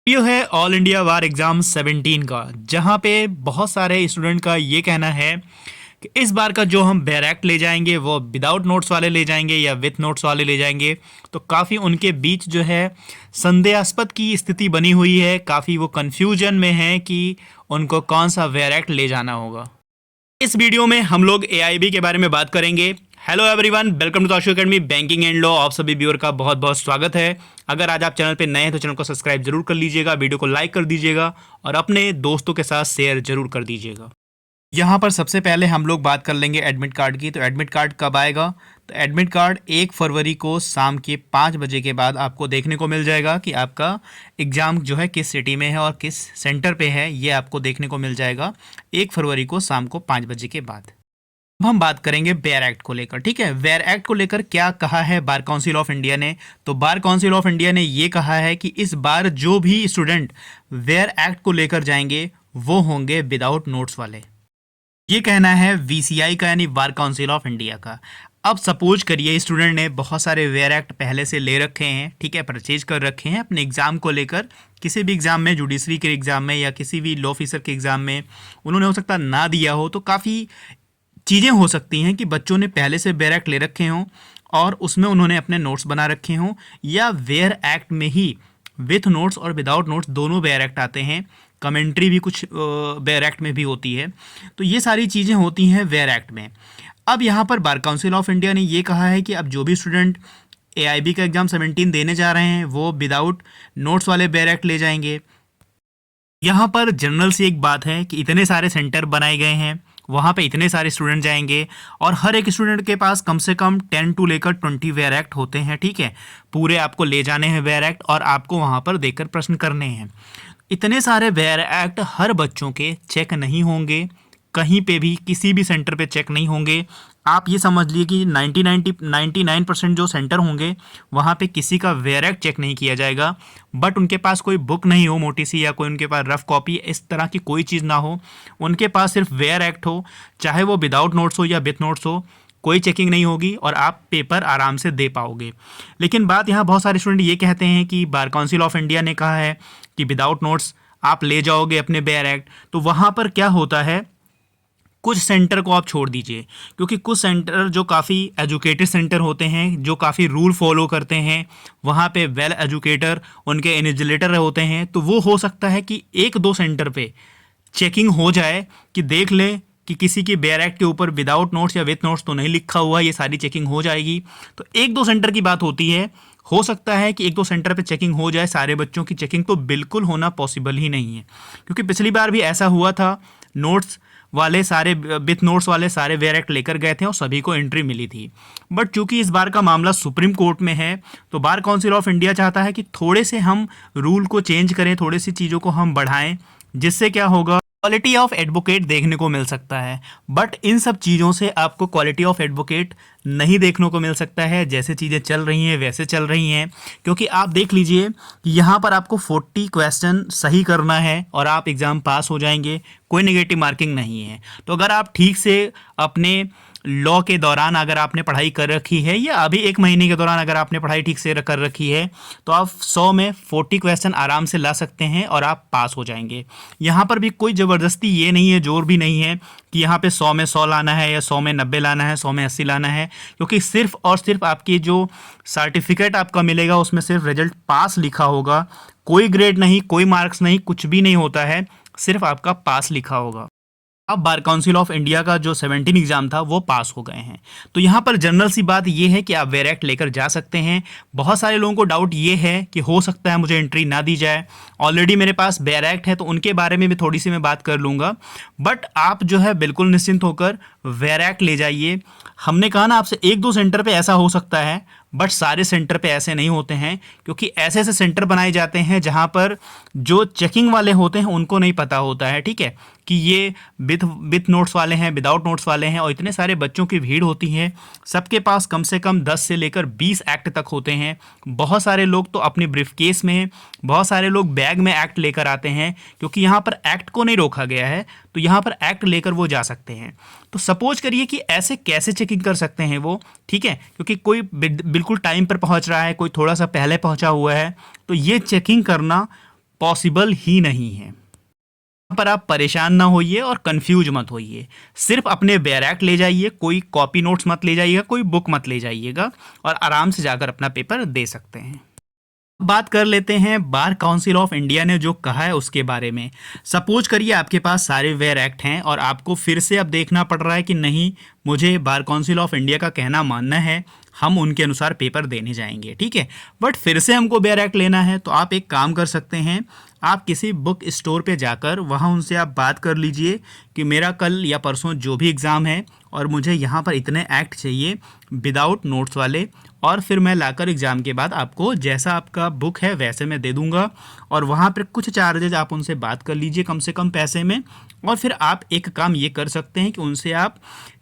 Video है all India वार exam 17 का, जहां पे बहुत सारे स्टूडेंट का ये कहना है कि इस बार का जो हम बैरैक्ट ले जाएंगे वो विदाउट नोट्स वाले ले जाएंगे या विथ नोट्स वाले ले जाएंगे। तो काफ़ी उनके बीच जो है संदेहास्पद की स्थिति बनी हुई है, काफ़ी वो कन्फ्यूजन में है कि उनको कौन सा बैरैक्ट ले जाना होगा। इस वीडियो में हम लोग एआईबी के बारे में बात करेंगे। Hello everyone, welcome to Taushu academy banking and law. आप सभी व्यूअर का बहुत बहुत स्वागत है। अगर आज आप चैनल पे नए हैं तो चैनल को सब्सक्राइब जरूर कर लीजिएगा, वीडियो को लाइक कर दीजिएगा और अपने दोस्तों के साथ शेयर जरूर कर दीजिएगा। यहाँ पर सबसे पहले हम लोग बात कर लेंगे एडमिट कार्ड की। तो एडमिट कार्ड कब आएगा? तो एडमिट कार्ड 1 फरवरी को शाम के 5 बजे के बाद आपको देखने को मिल जाएगा कि आपका एग्ज़ाम जो है किस सिटी में है और किस सेंटर पे है, ये आपको देखने को मिल जाएगा 1 फरवरी को शाम को 5 बजे के बाद। अब हम बात करेंगे वेयर एक्ट को लेकर। ठीक है, वेयर एक्ट को लेकर क्या कहा है बार काउंसिल ऑफ इंडिया ने? तो बार काउंसिल ऑफ इंडिया ने ये कहा है कि इस बार जो भी स्टूडेंट वेयर एक्ट को लेकर जाएंगे वो होंगे विदाउट नोट्स वाले। ये कहना है वीसीआई का, यानी बार काउंसिल ऑफ इंडिया का। अब सपोज करिए स्टूडेंट ने बहुत सारे वेयर एक्ट पहले से ले रखे हैं, ठीक है, परचेज कर रखे हैं अपने एग्ज़ाम को लेकर। किसी भी एग्ज़ाम में, जुडिशरी के एग्ज़ाम में या किसी भी लॉ ऑफिसर के एग्ज़ाम में उन्होंने हो सकता ना दिया हो। तो काफ़ी चीज़ें हो सकती हैं कि बच्चों ने पहले से वेयर एक्ट ले रखे हों और उसमें उन्होंने अपने नोट्स बना रखे हों, या वेयर एक्ट में ही विथ नोट्स और विदाउट नोट्स दोनों वेयर एक्ट आते हैं। कमेंट्री भी कुछ वेयर एक्ट में भी होती है। तो ये सारी चीज़ें होती हैं वेयर एक्ट में। अब यहाँ पर बार काउंसिल ऑफ इंडिया ने ये कहा है कि अब जो भी स्टूडेंट एआईबी का एग्ज़ाम 17 देने जा रहे हैं वो विदाउट नोट्स वाले वेयर एक्ट ले जाएंगे। यहाँ पर जनरल सी एक बात है कि इतने सारे सेंटर बनाए गए हैं, वहाँ पे इतने सारे स्टूडेंट जाएंगे और हर एक स्टूडेंट के पास कम से कम 10 टू लेकर 20 वेयर एक्ट होते हैं। ठीक है, पूरे आपको ले जाने हैं वेयर एक्ट और आपको वहाँ पर देकर प्रश्न करने हैं। इतने सारे वेयर एक्ट हर बच्चों के चेक नहीं होंगे, कहीं पे भी किसी भी सेंटर पे चेक नहीं होंगे। आप ये समझ लीजिए कि 99% जो सेंटर होंगे वहाँ पे किसी का वेयर एक्ट चेक नहीं किया जाएगा। बट उनके पास कोई बुक नहीं हो मोटी सी, या कोई उनके पास रफ कॉपी, इस तरह की कोई चीज़ ना हो, उनके पास सिर्फ वेयर एक्ट हो, चाहे वो विदाउट नोट्स हो या विथ नोट्स हो, कोई चेकिंग नहीं होगी और आप पेपर आराम से दे पाओगे। लेकिन बात यहाँ बहुत सारे स्टूडेंट ये कहते हैं कि बार काउंसिल ऑफ इंडिया ने कहा है कि विदाउट नोट्स आप ले जाओगे अपने वेयर एक्ट। तो वहाँ पर क्या होता है, कुछ सेंटर को आप छोड़ दीजिए, क्योंकि कुछ सेंटर जो काफ़ी एजुकेटेड सेंटर होते हैं, जो काफ़ी रूल फॉलो करते हैं, वहाँ पे वेल एजुकेटर उनके इन्विजिलेटर होते हैं, तो वो हो सकता है कि 1-2 सेंटर पे चेकिंग हो जाए कि देख लें कि किसी की वेयर एक्ट के ऊपर विदाउट नोट्स या विथ नोट्स तो नहीं लिखा हुआ, ये सारी चेकिंग हो जाएगी। तो 1-2 सेंटर की बात होती है। हो सकता है कि 1-2 सेंटर पे चेकिंग हो जाए, सारे बच्चों की चेकिंग तो बिल्कुल होना पॉसिबल ही नहीं है, क्योंकि पिछली बार भी ऐसा हुआ था। नोट्स वाले सारे, विथ नोट्स वाले सारे वेयर एक्ट लेकर गए थे और सभी को एंट्री मिली थी। बट चूंकि इस बार का मामला सुप्रीम कोर्ट में है, तो बार काउंसिल ऑफ इंडिया चाहता है कि थोड़े से हम रूल को चेंज करें, थोड़ी सी चीज़ों को हम बढ़ाएं, जिससे क्या होगा, क्वालिटी ऑफ एडवोकेट देखने को मिल सकता है। बट इन सब चीज़ों से आपको क्वालिटी ऑफ एडवोकेट नहीं देखने को मिल सकता है। जैसे चीज़ें चल रही हैं वैसे चल रही हैं, क्योंकि आप देख लीजिए कि यहाँ पर आपको 40 क्वेश्चन सही करना है और आप एग्ज़ाम पास हो जाएंगे, कोई नेगेटिव मार्किंग नहीं है। तो अगर आप ठीक से अपने लॉ के दौरान अगर आपने पढ़ाई कर रखी है, या अभी 1 महीने के दौरान अगर आपने पढ़ाई ठीक से कर रखी है, तो आप 100 में 40 क्वेश्चन आराम से ला सकते हैं और आप पास हो जाएंगे। यहाँ पर भी कोई ज़बरदस्ती ये नहीं है, जोर भी नहीं है कि यहाँ पे 100 में 100 लाना है या 100 में 90 लाना है, 100 में 80 लाना है, क्योंकि सिर्फ और सिर्फ आपकी जो सर्टिफिकेट आपका मिलेगा उसमें सिर्फ रिजल्ट पास लिखा होगा। कोई ग्रेड नहीं, कोई मार्क्स नहीं, कुछ भी नहीं होता है, सिर्फ आपका पास लिखा होगा। अब बार काउंसिल ऑफ इंडिया का जो 17 एग्ज़ाम था वो पास हो गए हैं। तो यहाँ पर जनरल सी बात ये है कि आप वेयर एक्ट लेकर जा सकते हैं। बहुत सारे लोगों को डाउट ये है कि हो सकता है मुझे एंट्री ना दी जाए, ऑलरेडी मेरे पास वेयर एक्ट है, तो उनके बारे में भी थोड़ी सी मैं बात कर लूँगा। बट आप जो है बिल्कुल निश्चिंत होकर वेयर एक्ट ले जाइए। हमने कहा ना आपसे 1-2 सेंटर पे ऐसा हो सकता है, बट सारे सेंटर पे ऐसे नहीं होते हैं, क्योंकि ऐसे ऐसे सेंटर बनाए जाते हैं जहाँ पर जो चेकिंग वाले होते हैं उनको नहीं पता होता है, ठीक है, कि ये विथ नोट्स वाले हैं, विदाउट नोट्स वाले हैं, और इतने सारे बच्चों की भीड़ होती है। सबके पास कम से कम 10 से लेकर 20 एक्ट तक होते हैं। बहुत सारे लोग तो अपनी ब्रीफकेस में, बहुत सारे लोग बैग में एक्ट लेकर आते हैं, क्योंकि यहाँ पर एक्ट को नहीं रोका गया है, तो यहाँ पर एक्ट लेकर वो जा सकते हैं। तो सपोज करिए कि ऐसे कैसे चेकिंग कर सकते हैं वो, ठीक है, क्योंकि कोई बिल्कुल टाइम पर पहुँच रहा है, कोई थोड़ा सा पहले पहुँचा हुआ है, तो ये चेकिंग करना पॉसिबल ही नहीं है। पर आप परेशान ना होइए और कंफ्यूज मत होइए, सिर्फ अपने बैरैक्ट ले जाइए, कोई कॉपी नोट्स मत ले जाइएगा, कोई बुक मत ले जाइएगा और आराम से जाकर अपना पेपर दे सकते हैं। बात कर लेते हैं बार काउंसिल ऑफ इंडिया ने जो कहा है उसके बारे में। सपोज करिए आपके पास सारे वेयर एक्ट हैं और आपको फिर से अब देखना पड़ रहा है कि नहीं, मुझे बार काउंसिल ऑफ इंडिया का कहना मानना है, हम उनके अनुसार पेपर देने जाएंगे, ठीक है। बट फिर से हमको वेयर एक्ट लेना है, तो आप एक काम कर सकते हैं, आप किसी बुक स्टोर पे जाकर वहाँ उनसे आप बात कर लीजिए कि मेरा कल या परसों जो भी एग्ज़ाम है और मुझे यहाँ पर इतने एक्ट चाहिए विदाउट नोट्स वाले, और फिर मैं लाकर एग्ज़ाम के बाद आपको जैसा आपका बुक है वैसे मैं दे दूँगा। और वहाँ पर कुछ चार्जेज आप उनसे बात कर लीजिए कम से कम पैसे में। और फिर आप एक काम ये कर सकते हैं कि उनसे आप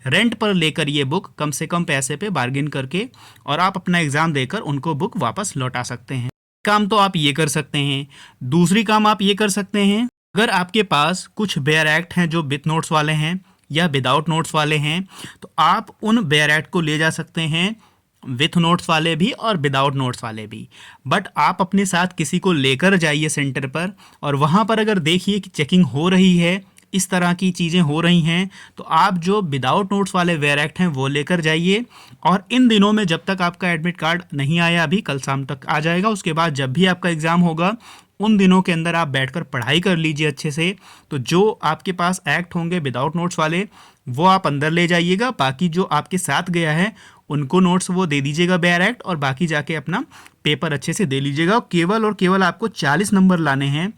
रेंट पर लेकर ये बुक कम से कम पैसे पे बार्गेन करके और आप अपना एग्ज़ाम देकर उनको बुक वापस लौटा सकते हैं। काम तो आप ये कर सकते हैं। दूसरी काम आप ये कर सकते हैं, अगर आपके पास कुछ बेयर एक्ट हैं जो विथ नोट्स वाले हैं या विदाउट नोट्स वाले हैं, तो आप उन बेयर एक्ट को ले जा सकते हैं, विथ नोट्स वाले भी और विदाउट नोट्स वाले भी। बट आप अपने साथ किसी को लेकर जाइए सेंटर पर, और वहाँ पर अगर देखिए कि चेकिंग हो रही है, इस तरह की चीज़ें हो रही हैं, तो आप जो विदाउट नोट्स वाले वेयर एक्ट हैं वो लेकर जाइए। और इन दिनों में जब तक आपका एडमिट कार्ड नहीं आया, अभी कल शाम तक आ जाएगा, उसके बाद जब भी आपका एग्ज़ाम होगा उन दिनों के अंदर आप बैठकर पढ़ाई कर लीजिए अच्छे से। तो जो आपके पास एक्ट होंगे विदाउट नोट्स वाले वो आप अंदर ले जाइएगा, बाकी जो आपके साथ गया है उनको नोट्स वो दे दीजिएगा बेयर एक्ट, और बाकी जाके अपना पेपर अच्छे से दे लीजिएगा। केवल और केवल आपको 40 नंबर लाने हैं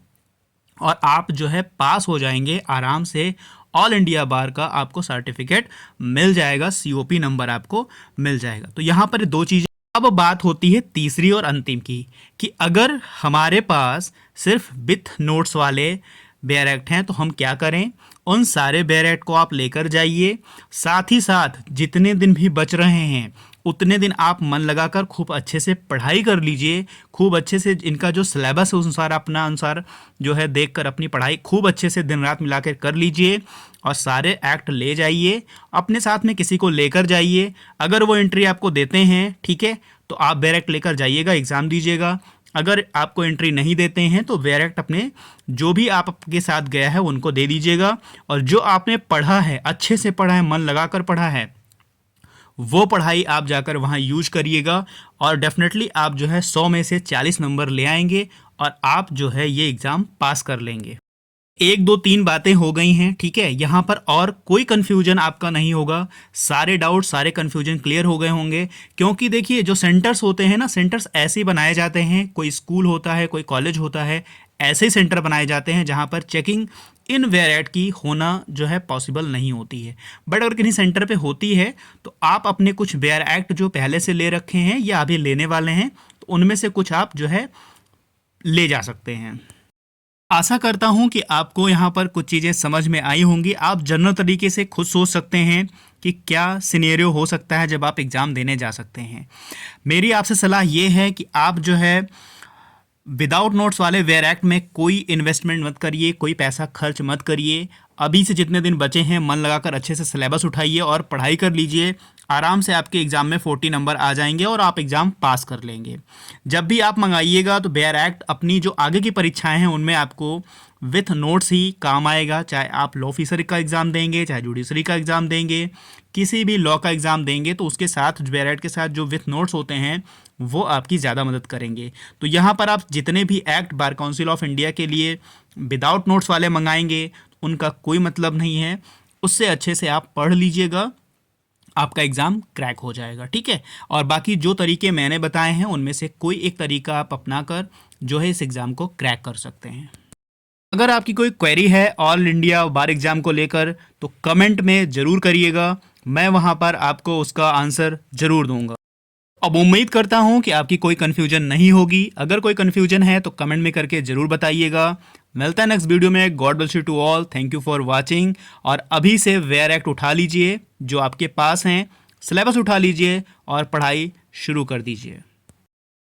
और आप जो है पास हो जाएंगे आराम से। ऑल इंडिया बार का आपको सर्टिफिकेट मिल जाएगा, COP नंबर आपको मिल जाएगा। तो यहाँ पर दो चीज़ें। अब बात होती है तीसरी और अंतिम की, कि अगर हमारे पास सिर्फ विथ नोट्स वाले बेयर एक्ट हैं तो हम क्या करें। उन सारे बेयर एक्ट को आप लेकर जाइए, साथ ही साथ जितने दिन भी बच रहे हैं उतने दिन आप मन लगाकर खूब अच्छे से पढ़ाई कर लीजिए, खूब अच्छे से इनका जो सिलेबस है उस अनुसार अपना अनुसार जो है देखकर अपनी पढ़ाई खूब अच्छे से दिन रात मिलाकर कर लीजिए और सारे एक्ट ले जाइए। अपने साथ में किसी को लेकर जाइए, अगर वो एंट्री आपको देते हैं ठीक है तो आप बेयर एक्ट लेकर जाइएगा, एग्ज़ाम दीजिएगा। अगर आपको एंट्री नहीं देते हैं तो बेयर एक्ट अपने जो भी आपके साथ गया है उनको दे दीजिएगा, और जो आपने पढ़ा है अच्छे से पढ़ा है, मन लगाकर पढ़ा है, वो पढ़ाई आप जाकर वहाँ यूज करिएगा और डेफिनेटली आप जो है 100 में से 40 नंबर ले आएंगे और आप जो है ये एग्ज़ाम पास कर लेंगे। 1 2 3 बातें हो गई हैं, ठीक है। यहाँ पर और कोई कन्फ्यूजन आपका नहीं होगा, सारे डाउट सारे कन्फ्यूजन क्लियर हो गए होंगे। क्योंकि देखिए जो सेंटर्स होते हैं ना, सेंटर्स ऐसे ही बनाए जाते हैं, कोई स्कूल होता है कोई कॉलेज होता है, ऐसे ही सेंटर बनाए जाते हैं जहाँ पर चेकिंग इन वेयर एक्ट की होना जो है पॉसिबल नहीं होती है। बट अगर किसी सेंटर पे होती है तो आप अपने कुछ वेयर एक्ट जो पहले से ले रखे हैं या अभी लेने वाले हैं तो उनमें से कुछ आप जो है ले जा सकते हैं। आशा करता हूं कि आपको यहाँ पर कुछ चीज़ें समझ में आई होंगी। आप जनरल तरीके से खुद सोच सकते हैं कि क्या सिनेरियो हो सकता है जब आप एग्ज़ाम देने जा सकते हैं। मेरी आपसे सलाह ये है कि आप जो है विदाउट नोट्स वाले वेयर एक्ट में कोई इन्वेस्टमेंट मत करिए, कोई पैसा खर्च मत करिए। अभी से जितने दिन बचे हैं मन लगाकर अच्छे से सिलेबस उठाइए और पढ़ाई कर लीजिए। आराम से आपके एग्ज़ाम में 40 नंबर आ जाएंगे और आप एग्ज़ाम पास कर लेंगे। जब भी आप मंगाइएगा तो बेयर एक्ट अपनी जो आगे की परीक्षाएं हैं उनमें आपको विथ नोट्स ही काम आएगा। चाहे आप लॉ ऑफिसर का एग्ज़ाम देंगे, चाहे जुडिशरी का एग्ज़ाम देंगे, किसी भी लॉ का एग्ज़ाम देंगे तो उसके साथ बेयर एक्ट के साथ जो विथ नोट्स होते हैं वो आपकी ज़्यादा मदद करेंगे। तो यहाँ पर आप जितने भी act bar council of India के लिए विदाउट नोट्स वाले मंगाएंगे उनका कोई मतलब नहीं है। उससे अच्छे से आप पढ़ लीजिएगा, आपका एग्ज़ाम क्रैक हो जाएगा, ठीक है। और बाकी जो तरीके मैंने बताए हैं उनमें से कोई एक तरीका आप अपनाकर जो है इस एग्ज़ाम को क्रैक कर सकते हैं। अगर आपकी कोई क्वेरी है ऑल इंडिया बार एग्ज़ाम को लेकर तो कमेंट में ज़रूर करिएगा, मैं वहाँ पर आपको उसका आंसर ज़रूर दूंगा। अब उम्मीद करता हूँ कि आपकी कोई कन्फ्यूजन नहीं होगी। अगर कोई कन्फ्यूजन है तो कमेंट में करके ज़रूर बताइएगा। मिलता है नेक्स्ट वीडियो में। God bless you to all, thank you for watching. और अभी से वेयर एक्ट उठा लीजिए जो आपके पास हैं, सिलेबस उठा लीजिए और पढ़ाई शुरू कर दीजिए।